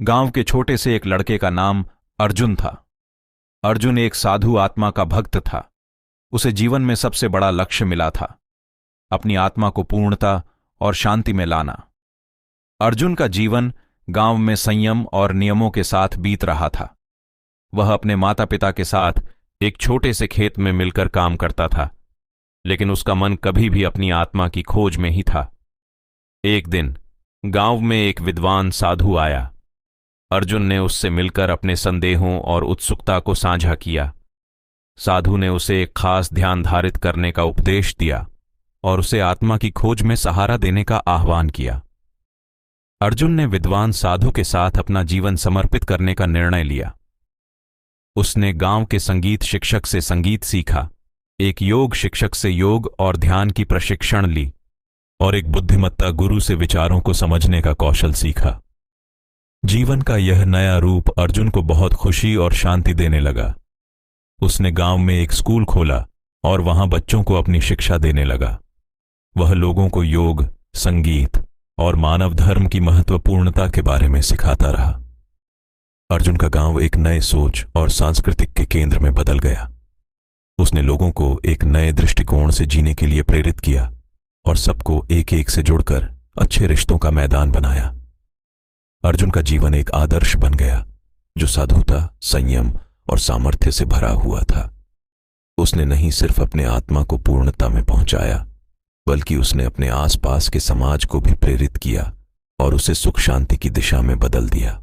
गांव के छोटे से एक लड़के का नाम अर्जुन था। अर्जुन एक साधु आत्मा का भक्त था। उसे जीवन में सबसे बड़ा लक्ष्य मिला था, अपनी आत्मा को पूर्णता और शांति में लाना। अर्जुन का जीवन गांव में संयम और नियमों के साथ बीत रहा था। वह अपने माता पिता के साथ एक छोटे से खेत में मिलकर काम करता था, लेकिन उसका मन कभी भी अपनी आत्मा की खोज में ही था। एक दिन गांव में एक विद्वान साधु आया। अर्जुन ने उससे मिलकर अपने संदेहों और उत्सुकता को साझा किया। साधु ने उसे एक खास ध्यान धारित करने का उपदेश दिया और उसे आत्मा की खोज में सहारा देने का आह्वान किया। अर्जुन ने विद्वान साधु के साथ अपना जीवन समर्पित करने का निर्णय लिया। उसने गांव के संगीत शिक्षक से संगीत सीखा, एक योग शिक्षक से योग और ध्यान की प्रशिक्षण ली और एक बुद्धिमत्ता गुरु से विचारों को समझने का कौशल सीखा। जीवन का यह नया रूप अर्जुन को बहुत खुशी और शांति देने लगा। उसने गांव में एक स्कूल खोला और वहां बच्चों को अपनी शिक्षा देने लगा। वह लोगों को योग, संगीत और मानव धर्म की महत्वपूर्णता के बारे में सिखाता रहा। अर्जुन का गांव एक नए सोच और सांस्कृतिक के केंद्र में बदल गया। उसने लोगों को एक नए दृष्टिकोण से जीने के लिए प्रेरित किया और सबको एक एक से जुड़कर अच्छे रिश्तों का मैदान बनाया। अर्जुन का जीवन एक आदर्श बन गया, जो साधुता, संयम और सामर्थ्य से भरा हुआ था। उसने नहीं सिर्फ अपने आत्मा को पूर्णता में पहुंचाया, बल्कि उसने अपने आसपास के समाज को भी प्रेरित किया और उसे सुख शांति की दिशा में बदल दिया।